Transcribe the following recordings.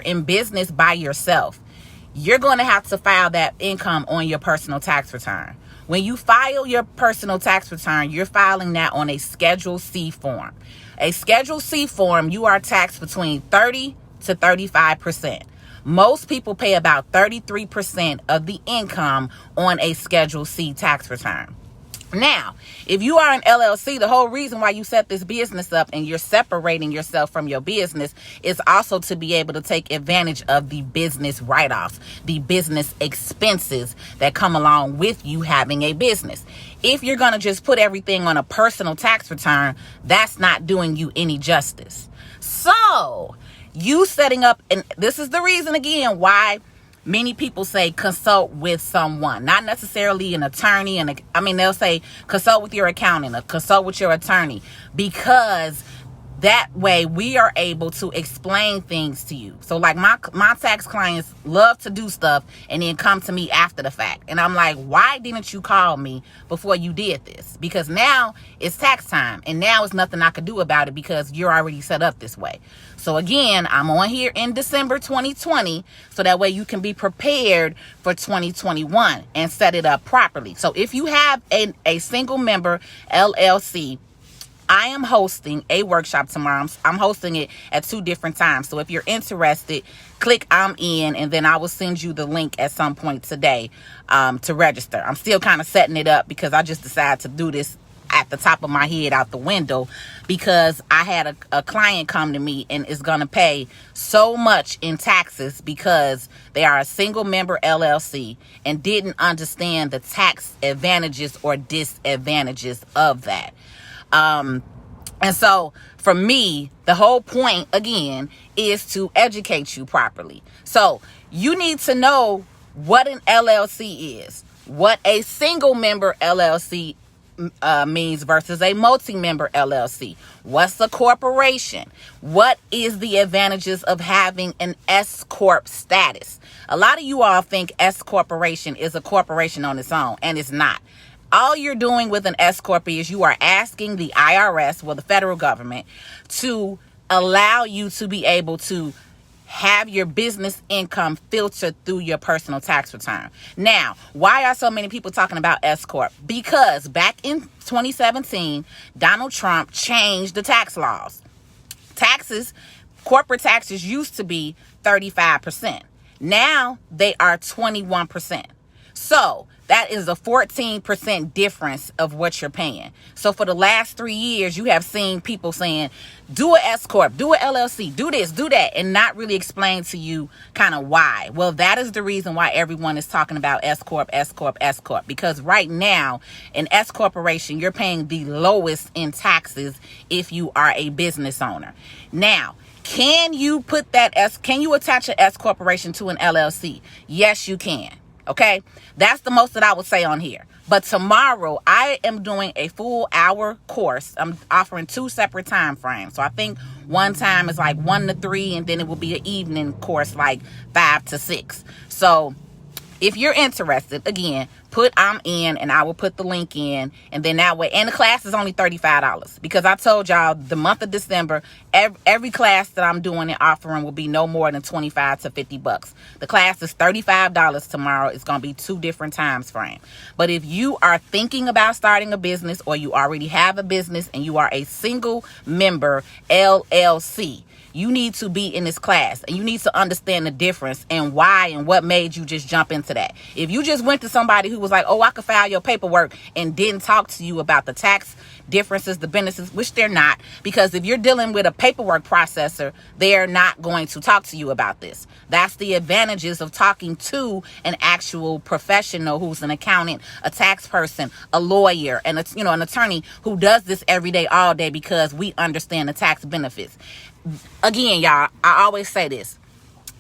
in business by yourself, you're going to have to file that income on your personal tax return. When you file your personal tax return, you're filing that on a Schedule C form. A Schedule C form, you are taxed between 30 to 35%. Most people pay about 33% of the income on a Schedule C tax return. Now, if you are an LLC, the whole reason why you set this business up and you're separating yourself from your business is also to be able to take advantage of the business write-offs, the business expenses that come along with you having a business. If you're going to just put everything on a personal tax return, that's not doing you any justice. So, you setting up, and this is the reason again why many people say consult with someone, not necessarily an attorney. And they'll say consult with your accountant or consult with your attorney, because that way we are able to explain things to you. So like my tax clients love to do stuff and then come to me after the fact. And I'm like, why didn't you call me before you did this? Because now it's tax time and now it's nothing I could do about it because you're already set up this way. So again, I'm on here in December 2020 so that way you can be prepared for 2021 and set it up properly. So if you have a single member LLC, I am hosting a workshop tomorrow. I'm hosting it at 2 different times. So if you're interested, click I'm in, and then I will send you the link at some point today to register. I'm still kind of setting it up because I just decided to do this at the top of my head out the window because I had a client come to me and is going to pay so much in taxes because they are a single member LLC and didn't understand the tax advantages or disadvantages of that. And so for me, the whole point again is to educate you properly. So you need to know what an LLC is, what a single member LLC means versus a multi-member LLC. What's a corporation? What is the advantages of having an S-Corp status? A lot of you all think S-Corporation is a corporation on its own, and it's not. All you're doing with an S-Corp is you are asking the IRS, well, the federal government, to allow you to be able to have your business income filtered through your personal tax return. Now, why are so many people talking about S-Corp? Because back in 2017, Donald Trump changed the tax laws. Corporate taxes used to be 35%. Now they are 21%. So that is a 14% difference of what you're paying. So for the last 3 years, you have seen people saying, do an S-Corp, do an LLC, do this, do that, and not really explain to you kind of why. Well, that is the reason why everyone is talking about S-Corp, S-Corp, S-Corp. Because right now, in S-Corporation, you're paying the lowest in taxes if you are a business owner. Now, can you attach an S-Corporation to an LLC? Yes, you can. Okay, that's the most that I would say on here. But tomorrow I am doing a full hour course. I'm offering 2 separate time frames. So I think one time is like 1 to 3, and then it will be an evening course like 5 to 6. So if you're interested, again, put I'm in, and I will put the link in, and then that way, and the class is only $35 because I told y'all the month of December, every class that I'm doing and offering will be no more than $25 to $50. The class is $35 tomorrow. It's going to be 2 different times frame. But if you are thinking about starting a business, or you already have a business and you are a single member LLC, you need to be in this class, and you need to understand the difference and why and what made you just jump into that. If you just went to somebody who was like, oh, I could file your paperwork, and didn't talk to you about the tax differences, the benefits, which they're not, because if you're dealing with a paperwork processor, they're not going to talk to you about this. That's the advantages of talking to an actual professional who's an accountant, a tax person, a lawyer, and an attorney who does this every day, all day, because we understand the tax benefits. Again, y'all, I always say this.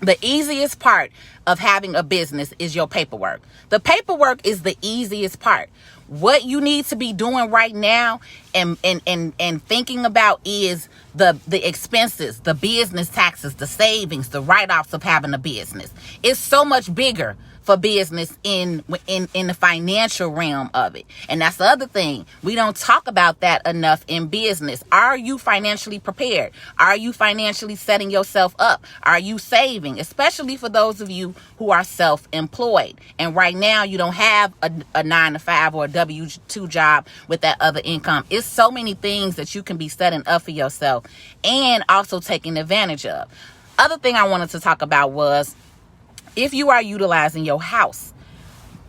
The easiest part of having a business is your paperwork. The paperwork is the easiest part. What you need to be doing right now and thinking about is the expenses, the business taxes, the savings, the write-offs of having a business. It's so much bigger. for business in the financial realm of it. And that's the other thing. We don't talk about that enough in business. Are you financially prepared? Are you financially setting yourself up? Are you saving? Especially for those of you who are self-employed. And right now you don't have a 9-to-5 or a W-2 job with that other income. It's so many things that you can be setting up for yourself and also taking advantage of. Other thing I wanted to talk about was if you are utilizing your house.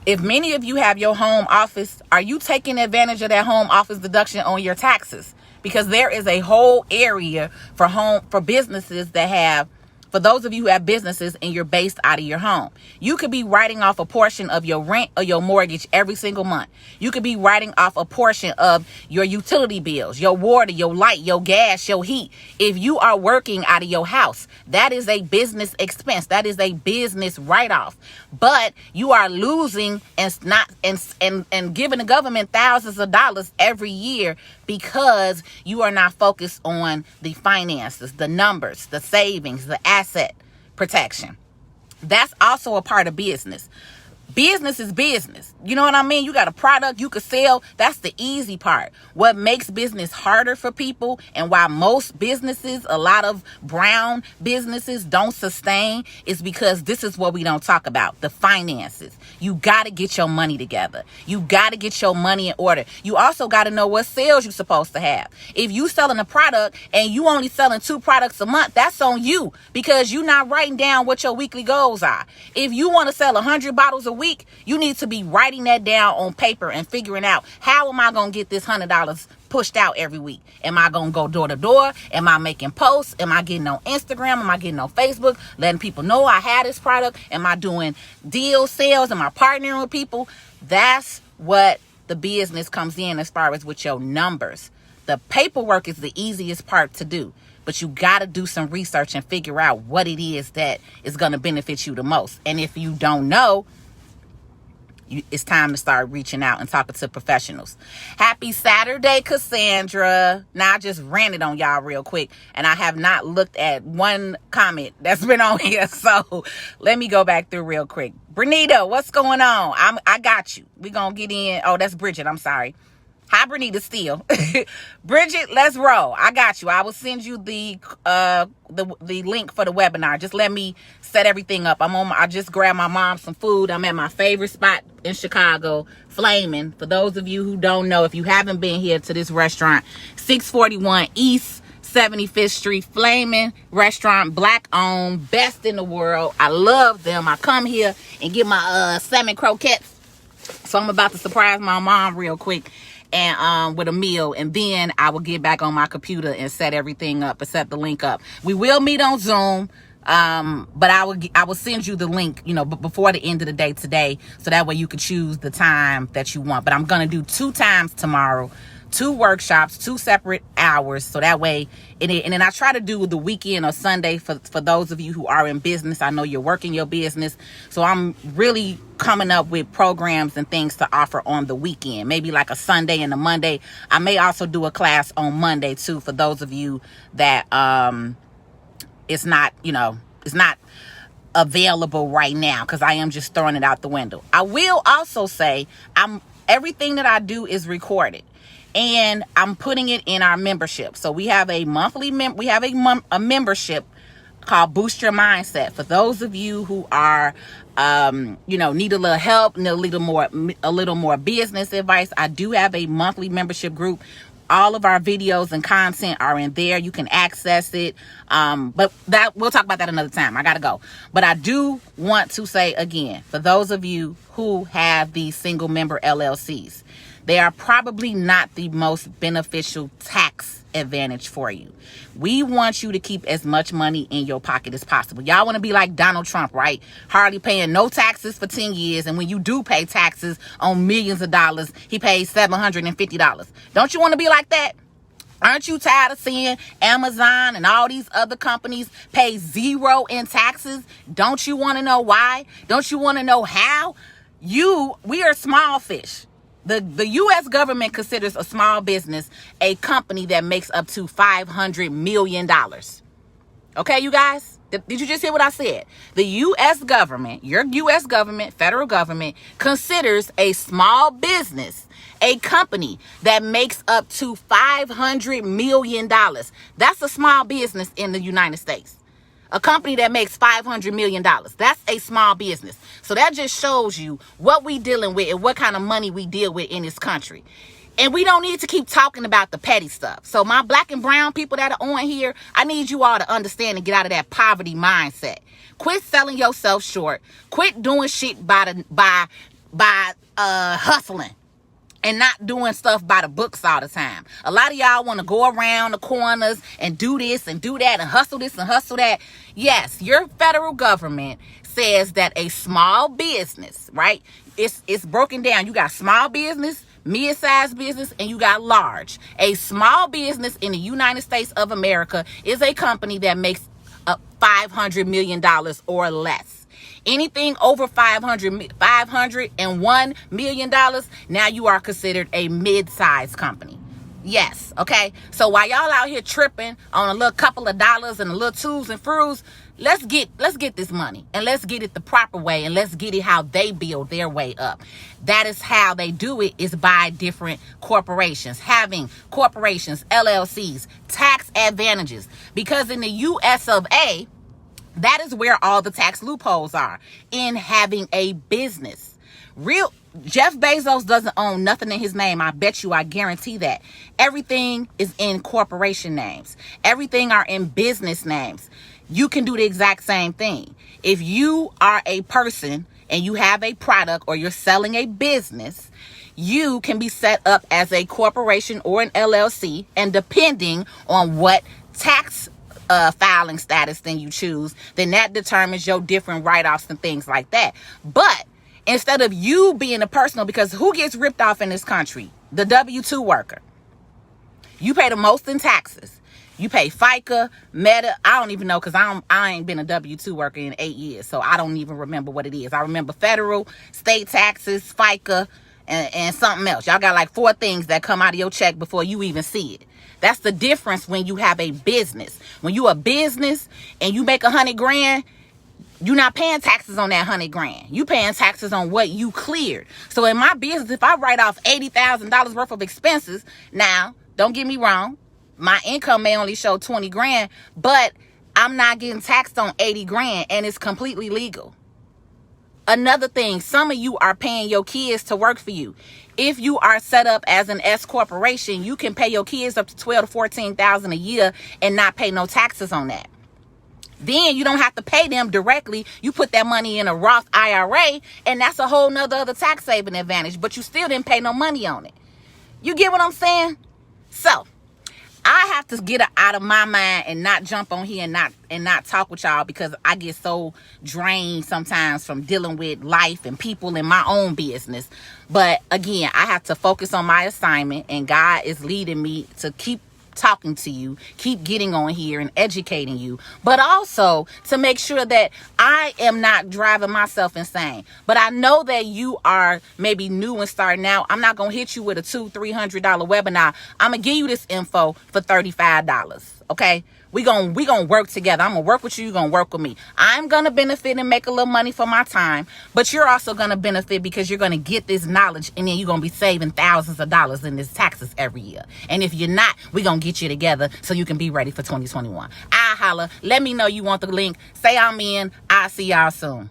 If many of you have your home office, are you taking advantage of that home office deduction on your taxes? Because there is a whole area for businesses that have, for those of you who have businesses and you're based out of your home. You could be writing off a portion of your rent or your mortgage every single month. You could be writing off a portion of your utility bills, your water, your light, your gas, your heat. If you are working out of your house, that is a business expense. That is a business write-off. But you are losing and giving the government thousands of dollars every year because you are not focused on the finances, the numbers, the savings, the asset protection. That's also a part of business. Business is business. You know what I mean? You got a product you could sell. That's the easy part. What makes business harder for people and why most businesses, a lot of brown businesses don't sustain is because this is what we don't talk about, the finances. You got to get your money together. You got to get your money in order. You also got to know what sales you're supposed to have. If you selling a product and you only selling 2 products a month, that's on you because you're not writing down what your weekly goals are. If you want to sell 100 bottles a week, you need to be writing that down on paper and figuring out, how am I going to get this $100 pushed out every week? Am I going to go door to door? Am I making posts? Am I getting on Instagram? Am I getting on Facebook? Letting people know I had this product? Am I doing deal sales? Am I partnering with people? That's what the business comes in as far as with your numbers. The paperwork is the easiest part to do. But you got to do some research and figure out what it is that is going to benefit you the most. And if you don't know, it's time to start reaching out and talking to professionals. Happy Saturday, Cassandra. Now, I just ranted on y'all real quick, and I have not looked at one comment that's been on here. So let me go back through real quick. Bernita, what's going on? I got you. We're going to get in. Oh, that's Bridget. I'm sorry. Hi, Bernita Steele. Bridget, let's roll. I got you. I will send you the link for the webinar. Just let me set everything up. I just grabbed my mom some food. I'm at my favorite spot in Chicago, Flamin'. For those of you who don't know, if you haven't been here to this restaurant, 641 East 75th Street, Flamin' restaurant, black owned, best in the world. I love them. I come here and get my salmon croquettes. So I'm about to surprise my mom real quick and with a meal, and then I will get back on my computer and set everything up and set the link up. We will meet on Zoom, but I will send you the link, before the end of the day today, so that way you can choose the time that you want. But I'm gonna do 2 times tomorrow, 2 workshops, 2 separate hours, so that way and then I try to do the weekend or Sunday for those of you who are in business. I know you're working your business, so I'm really coming up with programs and things to offer on the weekend, maybe like a Sunday and a Monday. I may also do a class on Monday too, for those of you that it's not available right now, because I am just throwing it out the window. I will also say everything that I do is recorded, and I'm putting it in our membership. So we have a monthly a membership called Boost Your Mindset. For those of you who are need a little help, need a little more business advice, I do have a monthly membership group. All of our videos and content are in there. You can access it. But we'll talk about that another time. I gotta go. But I do want to say again, for those of you who have these single member LLCs, they are probably not the most beneficial tax advantage for you. We want you to keep as much money in your pocket as possible. Y'all want to be like Donald Trump, right? Hardly paying no taxes for 10 years. And when you do pay taxes on millions of dollars, he pays $750. Don't you want to be like that? Aren't you tired of seeing Amazon and all these other companies pay 0 in taxes? Don't you want to know why? Don't you want to know how? We are small fish. The U.S. government considers a small business a company that makes up to $500 million. Okay, you guys? Did you just hear what I said? The U.S. government, your U.S. government, federal government, considers a small business a company that makes up to $500 million. That's a small business in the United States. A company that makes $500 million. That's a small business. So that just shows you what we dealing with and what kind of money we deal with in this country. And we don't need to keep talking about the petty stuff. So my black and brown people that are on here, I need you all to understand and get out of that poverty mindset. Quit selling yourself short. Quit doing shit by hustling and not doing stuff by the books all the time. A lot of y'all want to go around the corners and do this and do that and hustle this and hustle that. Yes, your federal government says that a small business, right? It's broken down. You got small business, mid-sized business, and you got large. A small business in the United States of America is a company that makes $500 million or less. Anything over $501 million, now you are considered a mid-sized company. Yes, okay? So while y'all out here tripping on a little couple of dollars and a little twos and froos, let's get this money and let's get it the proper way and let's get it how they build their way up. That is how they do it, is by different corporations, having corporations, LLCs, tax advantages. Because in the US of A, that is where all the tax loopholes are, in having a business. Jeff Bezos doesn't own nothing in his name. I bet you, I guarantee that. Everything is in corporation names. Everything are in business names. You can do the exact same thing. If you are a person and you have a product or you're selling a business, you can be set up as a corporation or an LLC, and depending on what tax filing status then you choose, then that determines your different write-offs and things like that. But instead of you being a personal, because who gets ripped off in this country? The W-2 worker. You pay the most in taxes. You pay FICA, Meta. I don't even know, because I ain't been a W-2 worker in 8 years, so I don't even remember what it is. I remember federal, state taxes, FICA, and something else. Y'all got like 4 things that come out of your check before you even see it. That's the difference when you have a business. When you a business and you make $100 grand, you're not paying taxes on that $100 grand. You paying taxes on what you cleared. So in my business, if I write off $80,000 worth of expenses, now, don't get me wrong, my income may only show 20 grand, but I'm not getting taxed on 80 grand, and it's completely legal. Another thing, some of you are paying your kids to work for you. If you are set up as an S-corporation, you can pay your kids up to $12,000 to $14,000 a year and not pay no taxes on that. Then you don't have to pay them directly. You put that money in a Roth IRA, and that's a whole nother other tax saving advantage, but you still didn't pay no money on it. You get what I'm saying? So I have to get it out of my mind and not jump on here and not talk with y'all, because I get so drained sometimes from dealing with life and people in my own business. But again, I have to focus on my assignment, and God is leading me to keep talking to you, keep getting on here and educating you, but also to make sure that I am not driving myself insane. But I know that you are maybe new and starting out. I'm not gonna hit you with a $200-300 webinar. I'm gonna give you this info for $35. Okay, we gonna work together. I'm gonna work with you, you're gonna work with me. I'm gonna benefit and make a little money for my time, but you're also gonna benefit because you're gonna get this knowledge, and then you're gonna be saving thousands of dollars in this taxes every year. And if you're not, we're gonna get you together so you can be ready for 2021. I holla. Let me know you want the link. Say I'm in. I'll see y'all soon.